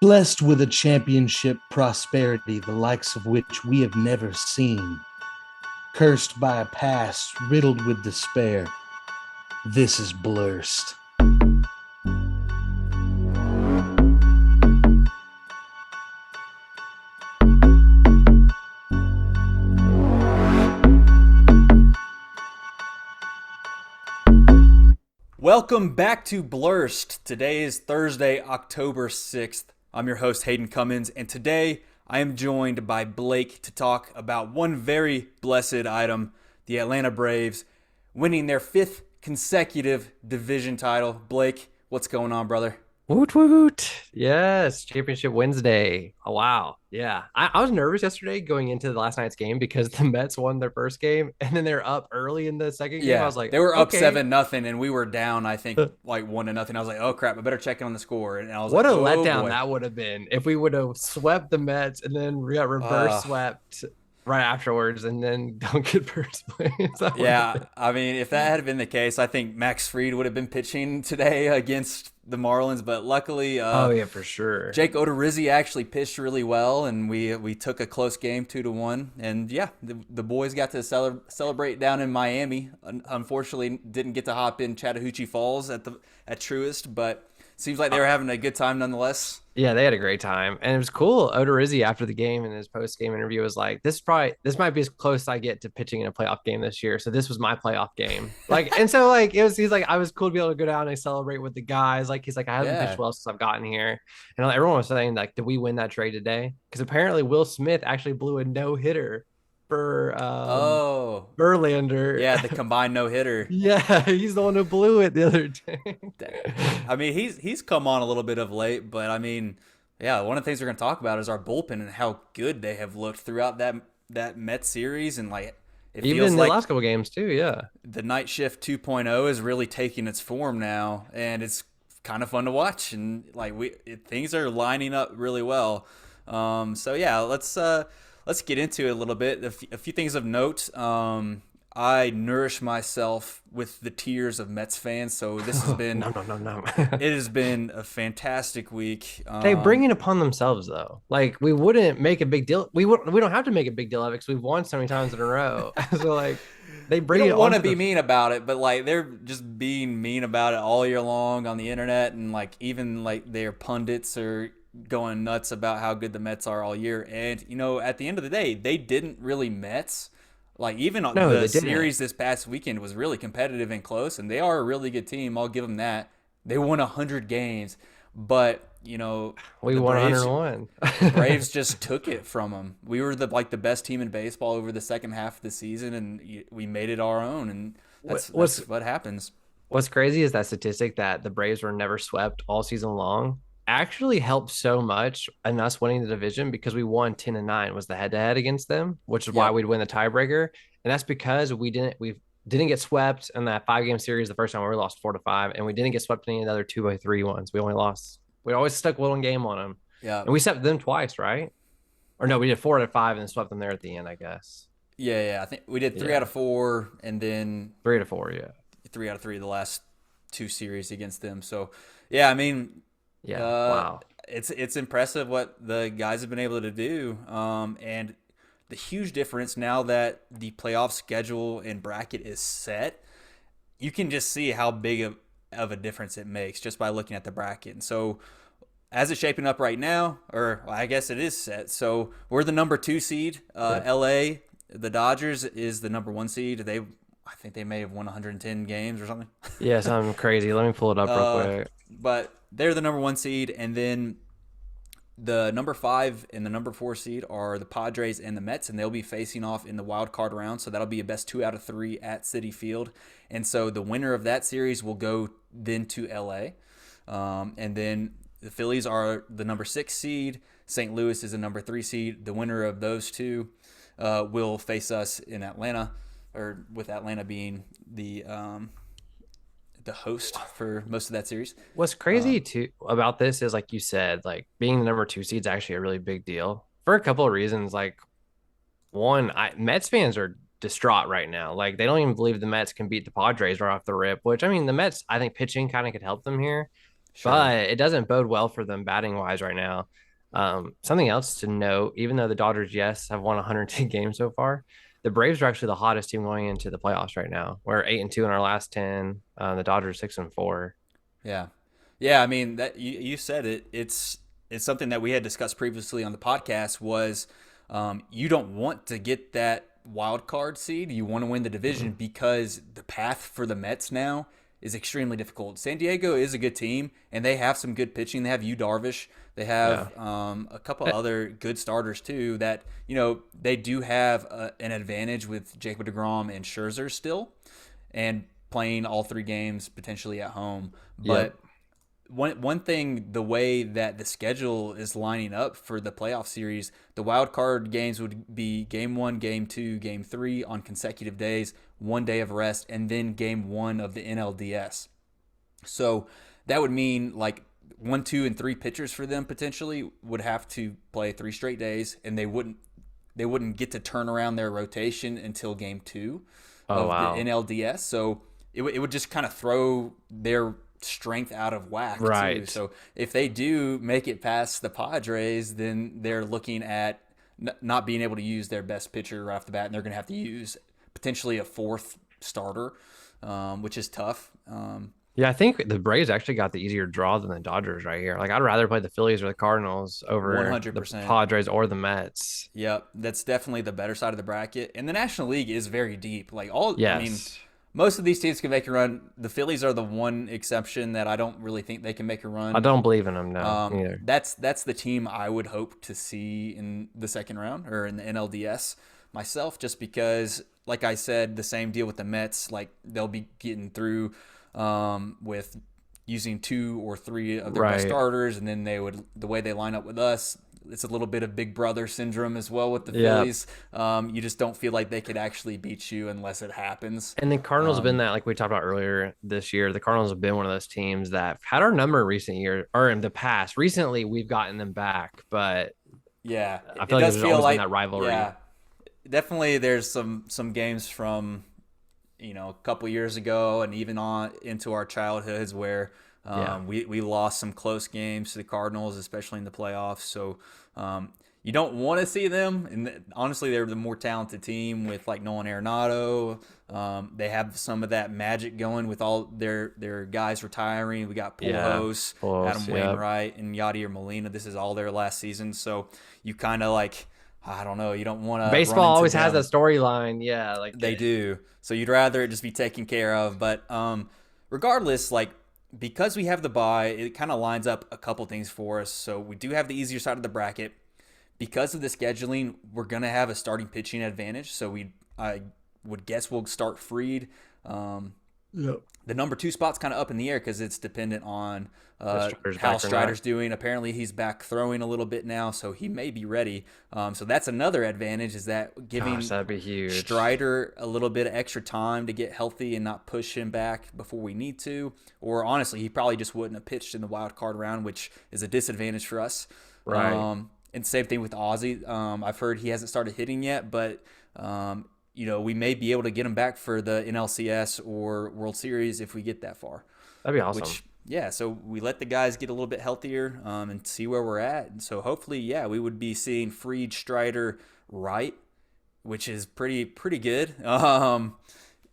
blessed with a championship prosperity the likes of which we have never seen, cursed by a past riddled with despair. This is Blursed. Welcome back to Blursed. Today is Thursday, October 6th. I'm your host, Hayden Cummins, and today I am joined by Blake to talk about one very blessed item, the Atlanta Braves winning their fifth consecutive division title. Blake, what's going on, brother? Woot woot. Yes, Championship Wednesday. Oh, wow. Yeah. I was nervous yesterday going into the last night's game because the Mets won their first game and then they're up early in the second game. I Yeah, was like, they were up okay. 7-0, and we were down, I think, like 1-0. I was like, oh crap, I better check in on the score. And I was What like, a oh letdown boy. that would have been if we would have swept the Mets and then we got reverse Uh, swept right afterwards and then don't get first place. That would have Yeah, been. I mean, if that had been the case, I think Max Fried would have been pitching today against the Marlins. But luckily, Oh, yeah, for sure. Jake Odorizzi actually pitched really well, and we took a close game 2-1. And yeah, the boys got to celebrate down in Miami. Unfortunately, didn't get to hop in Chattahoochee Falls at Truist, but seems like they were having a good time nonetheless. Yeah, they had a great time, and it was cool. Odorizzi after the game in his post game interview was like, "This might be as close as I get to pitching in a playoff game this year. So this was my playoff game." And so it was. He's like, I was cool to be able to go down and celebrate with the guys. Like he's like, I haven't pitched Yeah. well since I've gotten here, and everyone was saying like, did we win that trade today? Because apparently Will Smith actually blew a no hitter for Oh, Verlander. yeah, the combined no hitter. Yeah, he's the one who blew it the other day. I mean, he's come on a little bit of late, but I mean, yeah, one of the things we're going to talk about is our bullpen and how good they have looked throughout that Met series, and like it Even feels in the like last couple games too. Yeah. the night shift 2.0 is really taking its form now, and it's kind of fun to watch, and like things are lining up really well. So yeah, let's get into it a little bit. A few things of note. I nourish myself with the tears of Mets fans, so this has been No, no, no, no. it has been a fantastic week. They bring it upon themselves though. Like we wouldn't make a big deal. We don't have to make a big deal of it because we've won so many times in a row. So they We bring it don't want to onto be them. mean about it, but like they're just being mean about it all year long on the internet, and like even like their pundits are going nuts about how good the Mets are all year. And at the end of the day, they didn't really Mets. Like even No, the they didn't. series this past weekend was really competitive and close, and they are a really good team. I'll give them that. They won 100 games, but We the won Braves 101. the Braves just took it from them. We were the best team in baseball over the second half of the season, and we made it our own. And What- that's What's what happens. What's crazy is that statistic that the Braves were never swept all season long actually helped so much in us winning the division because we won 10-9 was the head to head against them, which is why Yep. we'd win the tiebreaker. And that's because we didn't get swept in that 5 game series the first time where we lost 4-5, and we didn't get swept in any other 2 by 3 ones. We always stuck one game on them. Yeah. And we swept them twice, right? Or no, we did 4 out of 5 and then swept them there at the end, I guess. Yeah, yeah. I think we did three out Yeah. of four, and then 3 to 4, yeah. 3 out of 3 the last two series against them. So, yeah, I mean, Yeah. uh, Wow. it's impressive what the guys have been able to do. And the huge difference now that the playoff schedule and bracket is set, you can just see how big of a difference it makes just by looking at the bracket. And so, as it's shaping up right now, or well, I guess it is set. So we're the number 2 seed. Yep. LA, the Dodgers is the number 1 seed. I think they may have won 110 games or something. Yeah, something crazy. Let me pull it up real uh, quick. but they're the number 1 seed, and then the number 5 and the number 4 seed are the Padres and the Mets, and they'll be facing off in the wild card round. So that'll be a best 2 out of 3 at Citi Field, and so the winner of that series will go then to LA, and then the Phillies are the number 6 seed. St. Louis is the number 3 seed. The winner of those two will face us in Atlanta, or with Atlanta being the host for most of that series. What's crazy too about this is like you said, like being the number 2 seed is actually a really big deal for a couple of reasons. Like one, Mets fans are distraught right now. Like they don't even believe the Mets can beat the Padres right off the rip. Which I mean, the Mets, I think pitching kind of could help them here. Sure. but it doesn't bode well for them batting wise right now. Something else to note, even though the Dodgers, yes, have won 110 games so far, the Braves are actually the hottest team going into the playoffs right now. We're 8-2 in our last 10. The Dodgers 6-4. Yeah. Yeah, I mean that you said it. It's something that we had discussed previously on the podcast was you don't want to get that wild card seed. You want to win the division Mhm. because the path for the Mets now is extremely difficult. San Diego is a good team and they have some good pitching. They have Yu Darvish. They Yeah. have a couple Eh, other good starters too. That they do have an advantage with Jacob DeGrom and Scherzer still, and playing all three games potentially at home. Yep. But one thing, the way that the schedule is lining up for the playoff series, the wild card games would be game 1, game 2, game 3 on consecutive days, 1 day of rest, and then game 1 of the NLDS. So that would mean like 1, 2, and 3 pitchers for them potentially would have to play 3 straight days, and they wouldn't get to turn around their rotation until game 2 Oh, of the wow. NLDS. So it would just kind of throw their strength out of whack too. Right. So if they do make it past the Padres, then they're looking at not being able to use their best pitcher right off the bat, and they're going to have to use potentially a fourth starter, which is tough. Yeah, I think the Braves actually got the easier draw than the Dodgers right here. Like, I'd rather play the Phillies or the Cardinals over the 100%. Padres or the Mets. Yep, that's definitely the better side of the bracket. And the National League is very deep. I mean, Yes. most of these teams can make a run. The Phillies are the one exception that I don't really think they can make a I run. don't believe in them, no, neither. That's the team I would hope to see in the second round or in the NLDS myself, just because, like I said, the same deal with the Mets. Like they'll be getting through with using 2 or 3 of their best Right. starters, and then the way they line up with us. It's a little bit of Big Brother syndrome as well with the Yeah. Phillies. You just don't feel like they could actually beat you unless it happens. And the Cardinals have been Um, that, like we talked about earlier this year, the Cardinals have been one of those teams that had our number in recent years or in the past. Recently, we've gotten them back, but yeah, I it feel like does there's feel always been like that rivalry. yeah, definitely. There's some games from a couple years ago and even on into our childhoods where Yeah. we lost some close games to the Cardinals, especially in the playoffs. So you don't want to see them. And honestly, they're the more talented team with like Nolan Arenado. They have some of that magic going with all their guys retiring. We got Yeah. Pujols, Pulse, Adam yep. Wainwright, and Yadier Molina. This is all their last season. So you kind of like, I don't know, you don't want to run Baseball into always has that them. storyline. Yeah. Like, They do. So you'd rather it just be taken care of. But regardless, like because we have the bye, it kind of lines up a couple things for us. So we do have the easier side of the bracket. Because of the scheduling, we're gonna have a starting pitching advantage. So I would guess we'll start Freed. Um, Yep. the number 2 spot's kind of up in the air because it's dependent on the Strider's how back or not. Strider's doing. Apparently, he's back throwing a little bit now, so he may be ready. So that's another advantage is that giving Gosh, that'd be huge. Strider a little bit of extra time to get healthy and not push him back before we need to. Or honestly, he probably just wouldn't have pitched in the wild card round, which is a disadvantage for us. Right. And same thing with Ozzy. I've heard he hasn't started hitting yet, but we may be able to get him back for the NLCS or World Series if we get that far. That'd be awesome. Which, yeah, so we let the guys get a little bit healthier and see where we're at. And so hopefully, yeah, we would be seeing Freed, Strider, Wright, which is pretty good. And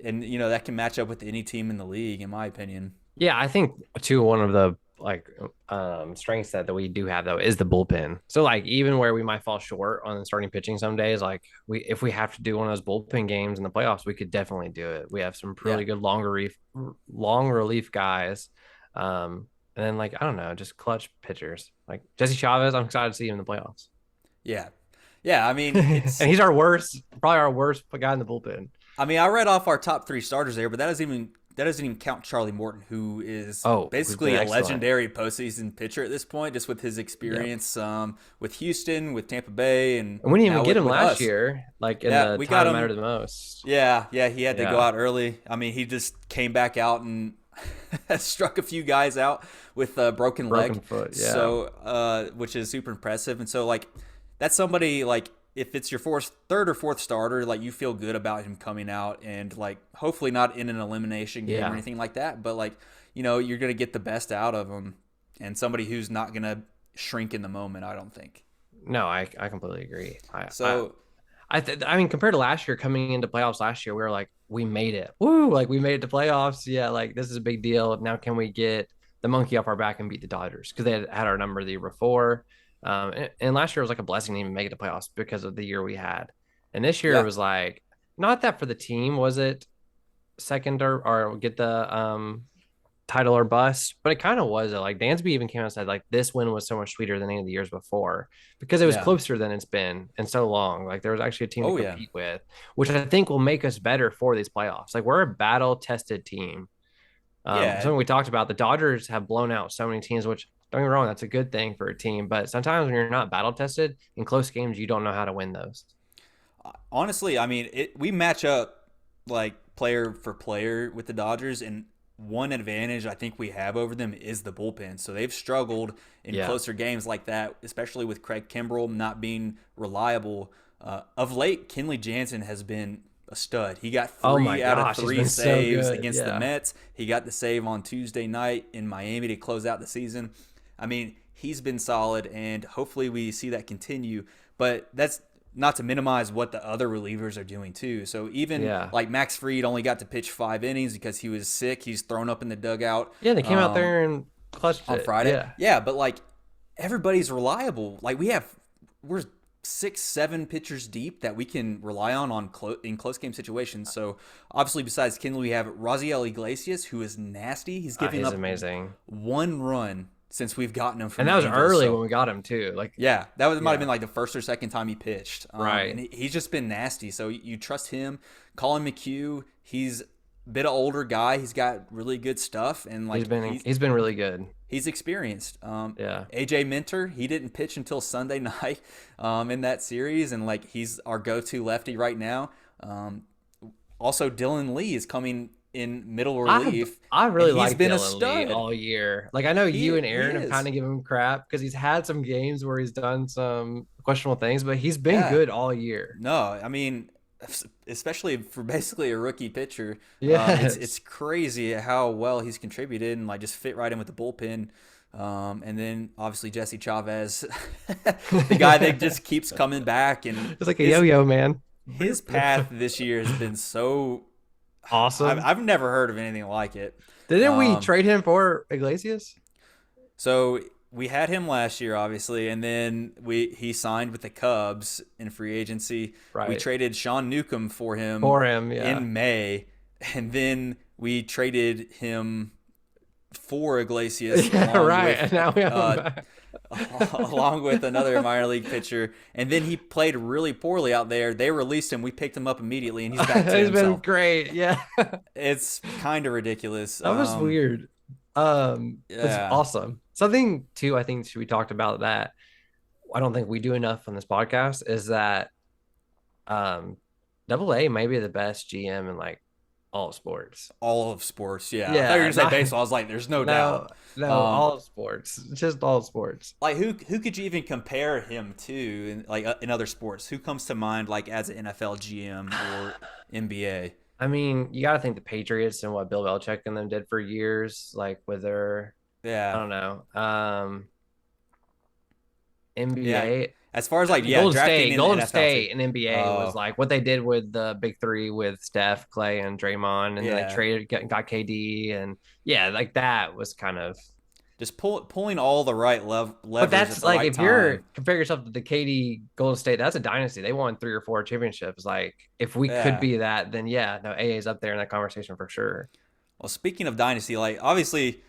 that can match up with any team in the league, in my opinion. Yeah, I think too one of the strengths that we do have though is the bullpen. So like even where we might fall short on starting pitching some days, like if we have to do one of those bullpen games in the playoffs, we could definitely do it. We have some really Yeah, good long relief guys. And then like I don't know, just clutch pitchers. Like Jesse Chavez, I'm excited to see him in the playoffs. yeah, yeah. I mean, And he's probably our worst guy in the bullpen. I read off our top 3 starters there, but that doesn't even count Charlie Morton, who is Oh, who's basically been a excellent. legendary postseason pitcher at this point, just with his Yep. experience with Houston, with Tampa Bay, and And we didn't even now get him with last us. year, like in Yeah, the we time got that him. mattered the most. Yeah, he had to go Yeah. out early. I mean, he just came back out and struck a few guys out with a broken Broken leg. foot, yeah. So, which is super impressive. And so, like, that's somebody like if it's your third or fourth starter, like you feel good about him coming out and like hopefully not in an elimination game Yeah. or anything like that, but like you're gonna get the best out of him. and somebody who's not going to shrink in the moment, I don't think. No, I completely agree. So I mean, compared to last year, coming into playoffs last year, we were like, we made it. Woo! Like we made it to playoffs. Yeah, like this is a big deal. Now can we get the monkey off our back and beat the Dodgers? Because they had our number the year before. And last year was like a blessing to even make it to playoffs because of the year we had. And this year it yeah, was like not that for the team was it second or get the title or bust, but it kind of was. Like Dansby even came out and said like this win was so much sweeter than any of the years before because it was yeah. closer than it's been in so long. Like there was actually a team to Oh yeah, compete with, which I think will make us better for these playoffs. Like we're a battle tested team. yeah. Something we talked about, the Dodgers have blown out so many teams, which don't get me wrong, that's a good thing for a team. But sometimes when you're not battle tested in close games, you don't know how to win those. Honestly, I mean, we match up like player for player with the Dodgers, and one advantage I think we have over them is the bullpen. So they've struggled in Yeah. closer games like that, especially with Craig Kimbrell not being reliable. Of late, Kenley Jansen has been a stud. He got Oh three my out of gosh, he's three been so saves good. against the Yeah. Mets. He got the save on Tuesday night in Miami to close out the season. I mean, he's been solid, and hopefully we see that continue. But that's not to minimize what the other relievers are doing too. So even Yeah. like Max Fried only got to pitch 5 innings because he was sick. He's thrown up in the dugout. Yeah, they came out there and clutched On it. Friday. Yeah. Yeah, but like everybody's reliable. Like we're 6, 7 pitchers deep that we can rely on in close game situations. So obviously, besides Kinley, we have Raziel Iglesias, who is nasty. He's giving He's up amazing. 1 run since we've gotten him from And the that was Angels. early So, when we got him too. Like yeah, that might Yeah. have been like the first or second time he pitched. Right. And he's just been nasty. So you trust him. Colin McHugh, he's a bit of older guy. He's got really good stuff, and like he's been really good. he's experienced. Yeah. AJ Minter, he didn't pitch until Sunday night in that series, and like he's our go-to lefty right now. Also, Dylan Lee is coming in middle relief. I really and he's like been a Dylan stud. Lee all year. Like I know He- you and he Aaron have is. kind of given him crap because he's had some games where he's done some questionable things, but he's been Yeah. good all year. No, I mean, especially for basically a rookie pitcher. Yes. It's crazy how well he's contributed and like just fit right in with the bullpen. And then obviously Jesse Chavez, the guy that just keeps coming back, and It's like a yo-yo, man. his path this year has been so Awesome. I've never heard of anything like it. Didn't we trade him for Iglesias? So we had him last year, obviously, and then he signed with the Cubs in free agency. Right. We traded Sean Newcomb for him Yeah. in May, and then we traded him for Iglesias. Yeah, along right. with, And now we have him back. along with another minor league pitcher, and then he played really poorly out there. They released him. We picked him up immediately, and he's back to He's been himself. great. Yeah. It's kind of ridiculous. That was weird. It's Yeah. awesome. Something too, I think we talked about that. I don't think we do enough on this podcast is that Double A may be the best GM in like all of sports. All of sports, yeah. Yeah, I thought you were gonna say not- baseball. I was like, there's no doubt. No, all of sports. Just all sports. Like who could you even compare him to in other sports? Who comes to mind like as an NFL GM or NBA? I mean, you got to think the Patriots and what Bill Belichick and them did for years, like with their I Yeah, don't know. NBA, as far as like Golden drafting State, in the Golden NFL State too. and NBA was Oh. like what they did with the big three with Steph, Clay, and Draymond, and then Yeah. they traded, got KD, and yeah, like that was kind of. Just pulling all the right levers. But at that's the like right if you're time. compare yourself to the KD Golden State, that's a dynasty. They won 3 or 4 championships. Like if we Yeah. could be that, then yeah, no, AA is up there in that conversation for sure. Well, speaking of dynasty, like obviously,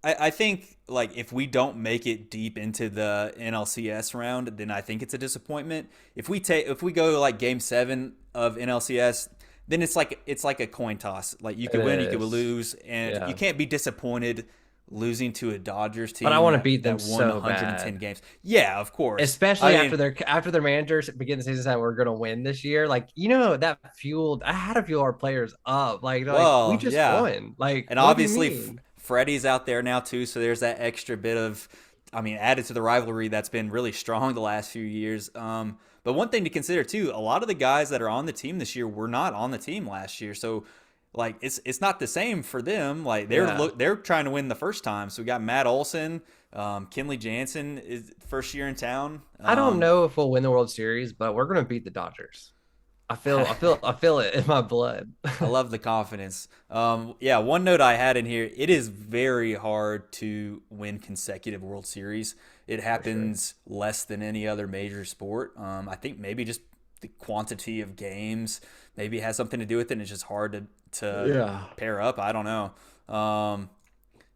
I think like if we don't make it deep into the NLCS round, then I think it's a disappointment. If we go to like Game 7 of NLCS, then it's like a coin toss. Like you could It win, you could is. lose, and Yeah. you can't be disappointed losing to a Dodgers team. But I wanna that- beat them that won so 110 bad. games. Yeah, of course. Especially I mean, after their managers begin the season said we're gonna win this year. Like, that fueled I had to fuel our players up. Like Well, we just yeah. won. Like And what do you obviously, mean? Freddie's out there now too, so there's that extra bit of, added to the rivalry that's been really strong the last few years. But one thing to consider too, a lot of the guys that are on the team this year were not on the team last year. So, like it's not the same for them. Like Yeah. they're trying to win the first time. So we got Matt Olson, Kenley Jansen is first year in town. I don't know if we'll win the World Series, but we're gonna beat the Dodgers. I feel it in my blood. I love the confidence. Yeah, one note I had in here: it is very hard to win consecutive World Series. It happens less than any other major sport. I think maybe just the quantity of games maybe has something to do with it. And it's just hard to Yeah. pair up. I don't know.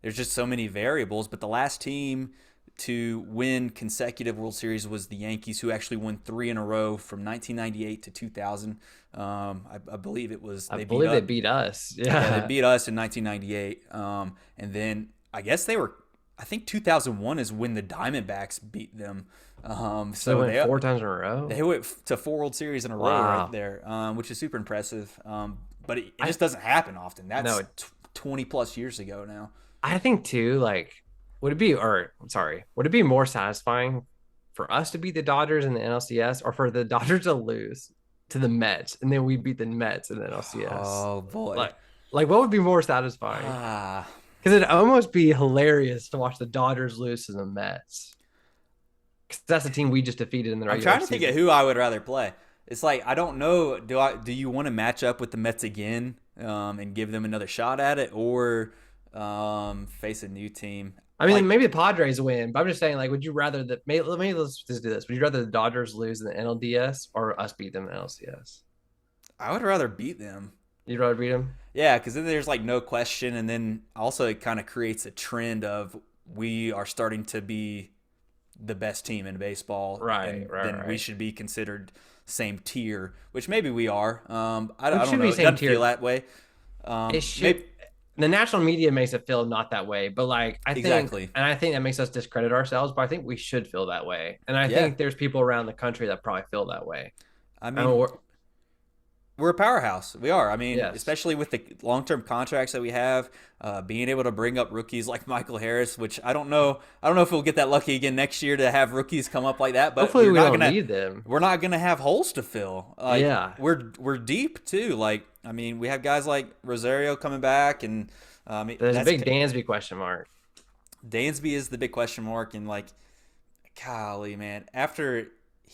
There's just so many variables. But the last team to win consecutive World Series was the Yankees, who actually won 3 in a row from 1998 to 2000. I believe it was. I believe they beat us. Yeah, they Yeah. beat us in 1998. And then I guess they were. I think 2001 is when the Diamondbacks beat them. So they went 4 times in a row. They went to 4 World Series in a row Wow. right there, which is super impressive. But it just doesn't happen often. That's No, 20 plus years ago now. I think too, like, would it be more satisfying for us to beat the Dodgers in the NLCS or for the Dodgers to lose to the Mets and then we beat the Mets in the NLCS? Oh boy. Like what would be more satisfying? Ah, Because it'd almost be hilarious to watch the Dodgers lose to the Mets. Because that's the team we just defeated in the I'm regular trying to think of who I would rather play. It's like I don't know. Do you want to match up with the Mets again and give them another shot at it, or face a new team? I mean, Like, maybe the Padres win, but I'm just saying, like, would you rather that? Maybe let's just do this. Would you rather the Dodgers lose in the NLDS or us beat them in the LCS? I would rather beat them. You'd rather beat them? Yeah, because then there's like no question, and then also it kind of creates a trend of we are starting to be the best team in baseball, and then we should be considered same tier, which maybe we are. I don't know. It doesn't feel that way. It should. The national media makes it feel not that way, but like I think, and I think that makes us discredit ourselves. But I think we should feel that way, and I think there's people around the country that probably feel that way. I mean, we're a powerhouse. We are. I mean, especially with the long-term contracts that we have, being able to bring up rookies like Michael Harris, which I don't know if we'll get that lucky again next year to have rookies come up like that. But hopefully we don't need them. We're not gonna have holes to fill. We're deep too. Like, I mean, we have guys like Rosario coming back, and there's a big Dansby question mark. Dansby is the big question mark, and like, golly, man, after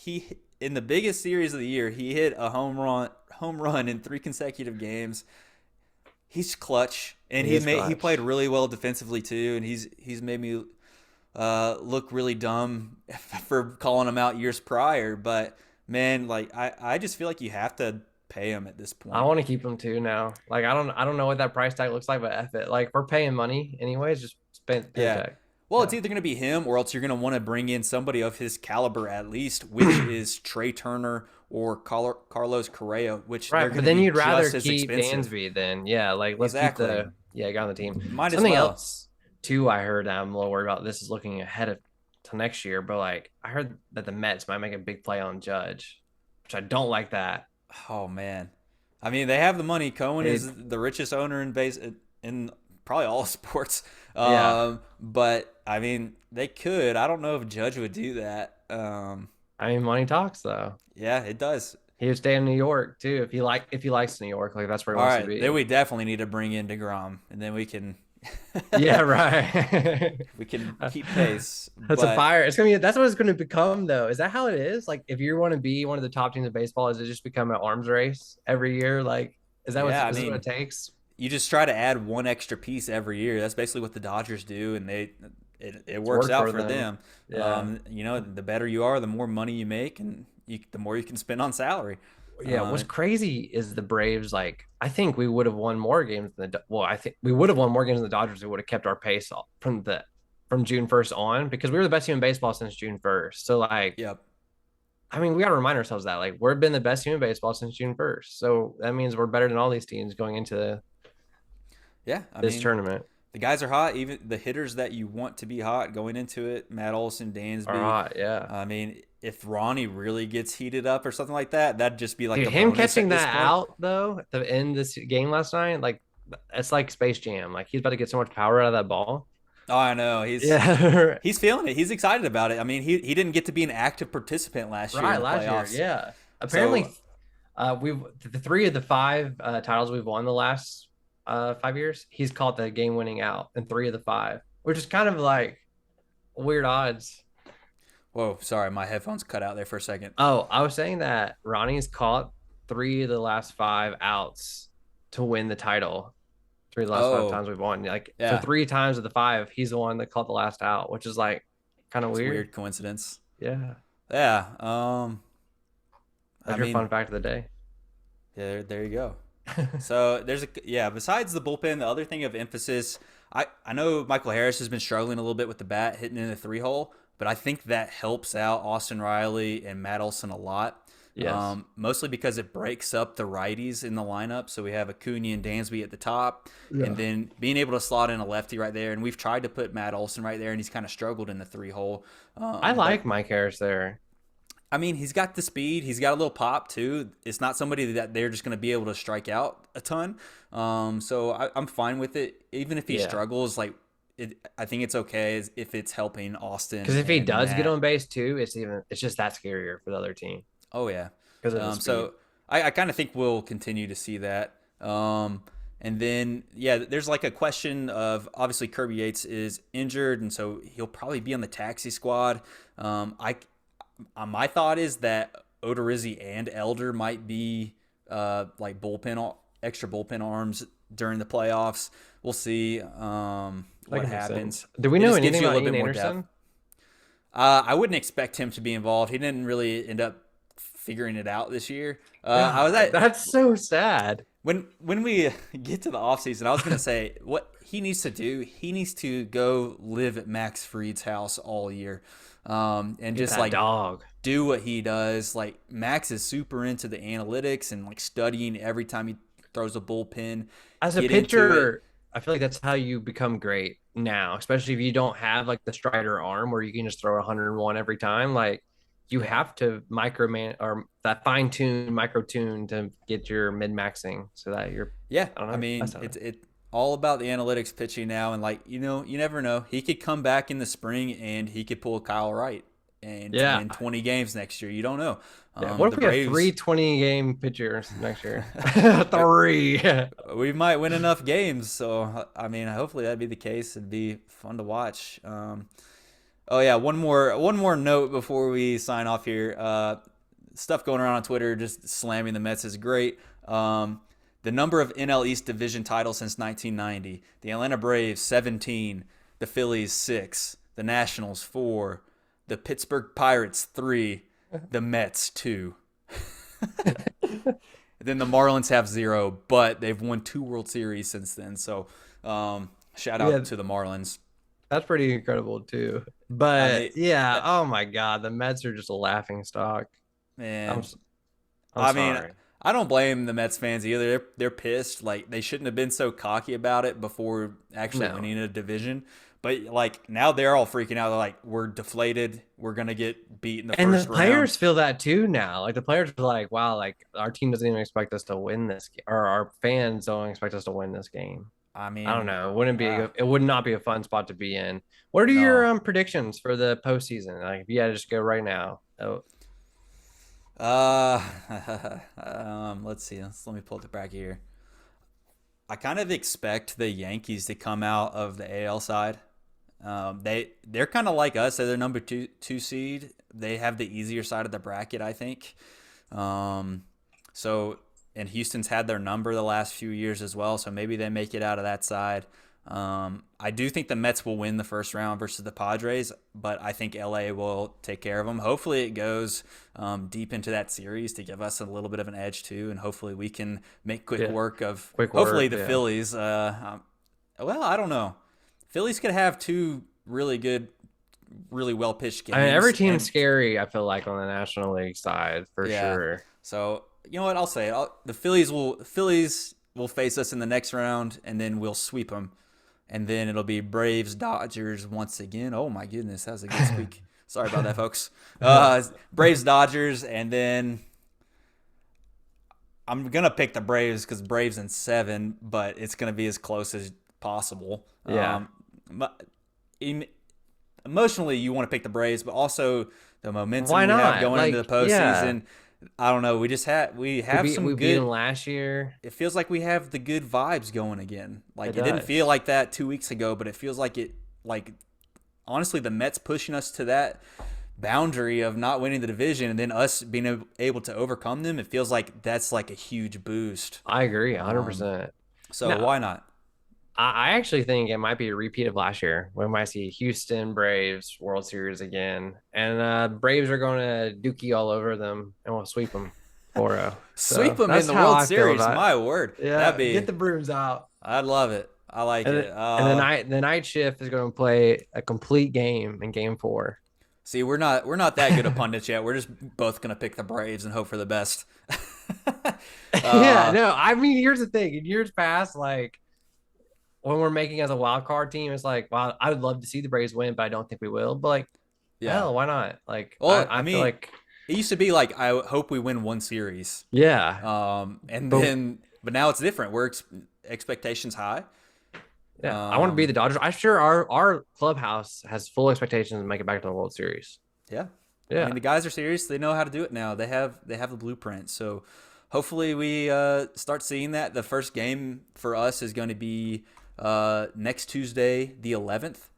in the biggest series of the year, he hit a home run in 3 consecutive games. He's clutch, and he played really well defensively too, and he's made me look really dumb for calling him out years prior. But man, like I just feel like you have to pay him at this point. I want to keep him too now. Like I don't know what that price tag looks like, but F it. Like we're paying money anyways, just spend paycheck. Well, it's either going to be him or else you're going to want to bring in somebody of his caliber at least, which is Trey Turner or Carlos Correa, which right. But then you'd rather keep Dansby than like let's keep the guy on the team. Might Something as well. else too. I heard I'm a little worried about. This is looking ahead to next year, but like I heard that the Mets might make a big play on Judge, which I don't like that. Oh man, I mean they have the money. Cohen is the richest owner in probably all sports. But I mean, they could. I don't know if Judge would do that. I mean, money talks, though. Yeah, it does. He would stay in New York too if he likes New York. Like that's where he wants to be. Then we definitely need to bring in DeGrom, and then we can. Yeah, right. We can keep pace. That's a fire. It's gonna be. That's what it's gonna become, though. Is that how it is? Like, if you want to be one of the top teams in baseball, is it just become an arms race every year? Like, is that what it takes? You just try to add one extra piece every year. That's basically what the Dodgers do, and it works out for them. Yeah. The better you are, the more money you make, and the more you can spend on salary. Yeah, what's crazy is the Braves. Like, I think we would have won more games than I think we would have won more games than the Dodgers. If we would have kept our pace from June 1st on, because we were the best team in baseball since June 1st. So like, I mean, we got to remind ourselves that like we've been the best team in baseball since June 1st. So that means we're better than all these teams going into this tournament. The guys are hot. Even the hitters that you want to be hot going into it, Matt Olson, Dansby, are hot. Yeah. I mean, if Ronnie really gets heated up or something like that, that'd just be like him catching that out though at the end of this game last night. Like it's like Space Jam. Like he's about to get so much power out of that ball. Oh, I know. He's feeling it. He's excited about it. I mean, he didn't get to be an active participant last year. Right, last year. Yeah. Apparently, we've the 3 of the 5 titles we've won the last 5 years, he's caught the game-winning out in 3 of the 5, which is kind of like weird odds. Whoa, sorry, my headphones cut out there for a second. Oh, I was saying that Ronnie's caught 3 of the last 5 outs to win the title. 3 of the last 5 times Oh, we've won. Like, so yeah, 3 times of the 5, he's the one that caught the last out, which is like kind of it's a weird. weird coincidence. Yeah. Yeah, I That's your mean, fun fact of the day. yeah, there you go. So there's a yeah. Besides the bullpen, the other thing of emphasis, I know Michael Harris has been struggling a little bit with the bat hitting in the 3 hole, but I think that helps out Austin Riley and Matt Olson a lot. Yes. Mostly because it breaks up the righties in the lineup. So we have Acuna and Dansby at the top, and then being able to slot in a lefty right there. And we've tried to put Matt Olson right there, and he's kind of struggled in the 3 hole. I But like Mike Harris there. I mean, he's got the speed. He's got a little pop too. It's not somebody that they're just going to be able to strike out a ton. So I'm fine with it, even if he Yeah. struggles. Like, I think it's okay if it's helping Austin. Because if he and does get Matt. on base too, it's just that scarier for the other team Oh yeah. because of the speed. So I kind of think we'll continue to see that. And then yeah, there's like a question of obviously Kirby Yates is injured, and so he'll probably be on the taxi squad. My thought is that Odorizzi and Elder might be like extra bullpen arms during the playoffs. We'll see what happens. Do we It know just gives anything you a about little Ian bit more Anderson? depth. I wouldn't expect him to be involved. He didn't really end up figuring it out this year. I was God, that's so sad. when we get to the offseason, I was going to say what he needs to do. He needs to go live at Max Fried's house all year, and Get just that like dog. do what he does. Like Max is super into the analytics and like studying every time he throws a bullpen. As a Get into it. pitcher, I feel like that's how you become great now, especially if you don't have like the Strider arm where you can just throw 101 every time. Like you have to microman or that fine tune, micro tune to get your mid maxing so that you're, Yeah, I don't I know. mean That's how it's all about the analytics pitching now, and like you never know. He could come back in the spring and he could pull Kyle Wright and yeah. win 20 games next year. You don't know. Yeah. What The if we have Braves, 3 20 game pitchers next year? Three. we might win enough games. So I mean, hopefully that'd be the case. It'd be fun to watch. Oh yeah, one more note before we sign off here. Stuff going around on Twitter, just slamming the Mets is great. The number of NL East division titles since 1990: the Atlanta Braves 17, the Phillies 6, the Nationals 4, the Pittsburgh Pirates 3, the Mets 2. Then the Marlins have 0, but they've won 2 World Series since then. So shout out Yeah. to the Marlins. That's pretty incredible too. I But mean, yeah, oh my God, the Mets are just a laughing stock. man, I'm, I'm I mean, sorry. I don't blame the Mets fans either. They're pissed. Like they shouldn't have been so cocky about it before actually No. winning a division. But like now they're all freaking out. They're like, we're deflated. We're gonna get beat in the And the first players round. feel that too now. Like the players are like, wow, like our team doesn't even expect us to win this game, or our fans don't expect us to win this game. I I don't mean, know. It wouldn't be it would not be a fun spot to be in. What are your no. predictions for the postseason? Like if you had to just go right now. Oh, Uh, let's see. Let me pull up the bracket here. I kind of expect the Yankees to come out of the AL side. They're kind of like us. They're number two seed. They have the easier side of the bracket, I think. So and Houston's had their number the last few years as well. So maybe they make it out of that side. I do think the Mets will win the first round versus the Padres, but I think LA will take care of them. Hopefully it goes deep into that series to give us a little bit of an edge too, and hopefully we can make quick work of hopefully the Phillies. Well, I don't know. Phillies could have 2 really good, really well pitched games. I mean, every team's scary. I feel like on the National League side for sure. So you know what? I'll say it. The Phillies will face us in the next round, and then we'll sweep them. And then it'll be Braves, Dodgers once again. Oh, my goodness. That was a good squeak. Sorry about that, folks. Braves, Dodgers, and then I'm going to pick the Braves because Braves in 7, but it's going to be as close as possible. Yeah. Emotionally, you want to pick the Braves, but also the momentum Why we have not? going into the postseason. I don't know. We have we some beat good. them last year. It feels like we have the good vibes going again. Like It it didn't does. feel like that 2 weeks ago, but it feels like it. Like honestly, the Mets pushing us to that boundary of not winning the division, and then us being able to overcome them. It feels like that's like a huge boost. I agree, 100%. So No, why not? I actually think it might be a repeat of last year. We might see Houston Braves World Series again, and Braves are going to dookie all over them, and we'll sweep them 4-0. Sweep So them that's in the how World I feel Series. about it. My word. Yeah, That'd be. get the brooms out. I'd love it. I like And, it. and the night shift is going to play a complete game in Game 4. See, we're not that good of pundits yet. We're just both gonna pick the Braves and hope for the best. Yeah, no, I mean, here's the thing. In years past, like when we're making as a wild card team, it's like, wow, I would love to see the Braves win, but I don't think we will. But like, Yeah. hell, why not? Like, Well, I mean, feel like, it used to be like I hope we win one series. yeah, And But- then but now it's different. We're expectations high. yeah. I want to be the Dodgers. I'm sure our clubhouse has full expectations to make it back to the World Series. Yeah. Yeah, I mean, the guys are serious. They know how to do it now. They have the blueprint. So hopefully we start seeing that. The first game for us is going to be next Tuesday, the 11th.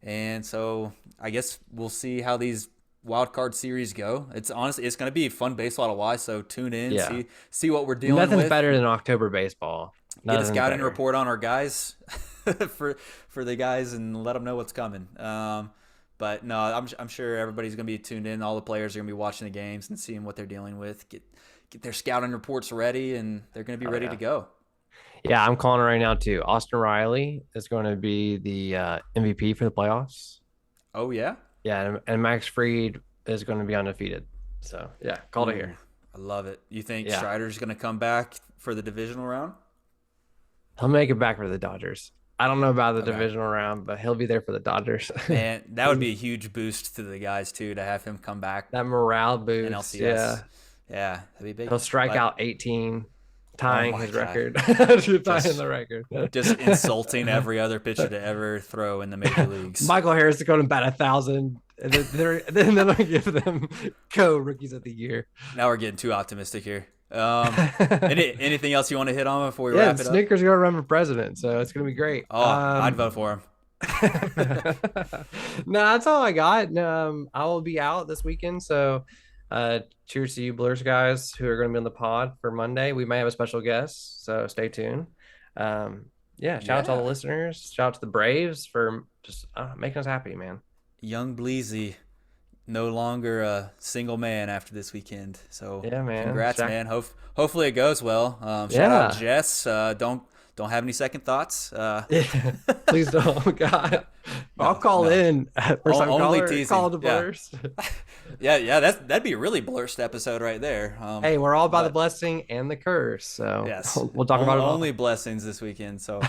And so I guess we'll see how these wild card series go. It's honestly it's going to be fun baseball to watch. So tune in, Yeah. see what we're dealing nothing's with. better than October baseball. Get a Nothing's scouting better. report on our guys for the guys and let them know what's coming. But no, I'm sure everybody's going to be tuned in. All the players are going to be watching the games and seeing what they're dealing with. Get their scouting reports ready, and they're going to be ready to go. Yeah, I'm calling it right now too. Austin Riley is going to be the MVP for the playoffs. Oh yeah, Yeah, and Max Fried is going to be undefeated. So yeah, called it here. I love it. You think Yeah. Strider's going to come back for the divisional round? He'll make it back for the Dodgers. I don't know about the Okay. divisional round, but he'll be there for the Dodgers. And that would be a huge boost to the guys too to have him come back That morale in boost. LCS. Yeah, Yeah, that'd be big. he'll strike But out 18, tying Oh my his God. record. Tying Just- the record. Just insulting every other pitcher to ever throw in the major leagues. Michael Harris is going to bat 1,000, and then they'll give them co-rookies of the year. Now we're getting too optimistic here. Anything else you want to hit on before we Yeah, wrap it up? Snickers are going to run for president, so it's going to be great. Oh, I'd vote for him. No, that's all I got. I will be out this weekend, so cheers to you Blursed guys who are going to be on the pod for Monday. We may have a special guest, so stay tuned. Yeah, shout out to all the Yeah. listeners. Shout out to the Braves for just making us happy, man. Young Bleezy, no longer a single man after this weekend. So Yeah, man. congrats, Shaq- man. Hopefully it goes well. Shout out Jess. Don't have any second thoughts. Please don't, God. I'll call in. First time Only caller, teasing. call the Yeah. Blursed. Yeah, that'd be a really Blursed episode right there. Hey, we're all about the but- blessing and the curse, so Yes, we'll talk about it all. Only blessings this weekend. So,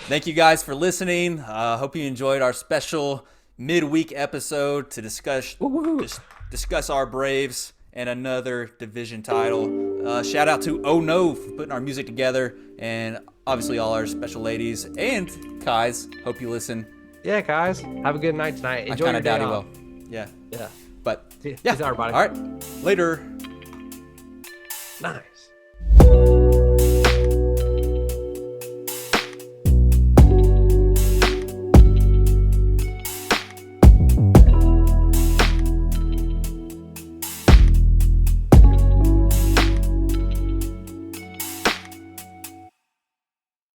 thank you guys for listening. Hope you enjoyed our special midweek episode to discuss our Braves and another division title. Shout out to Oh No for putting our music together, and obviously all our special ladies and Kais. Hope you listen. Yeah, guys, have a good night tonight. Enjoy I your kind day of doubt he off. will. Yeah, Yeah. but Peace yeah, out, everybody. All right, later. Nice.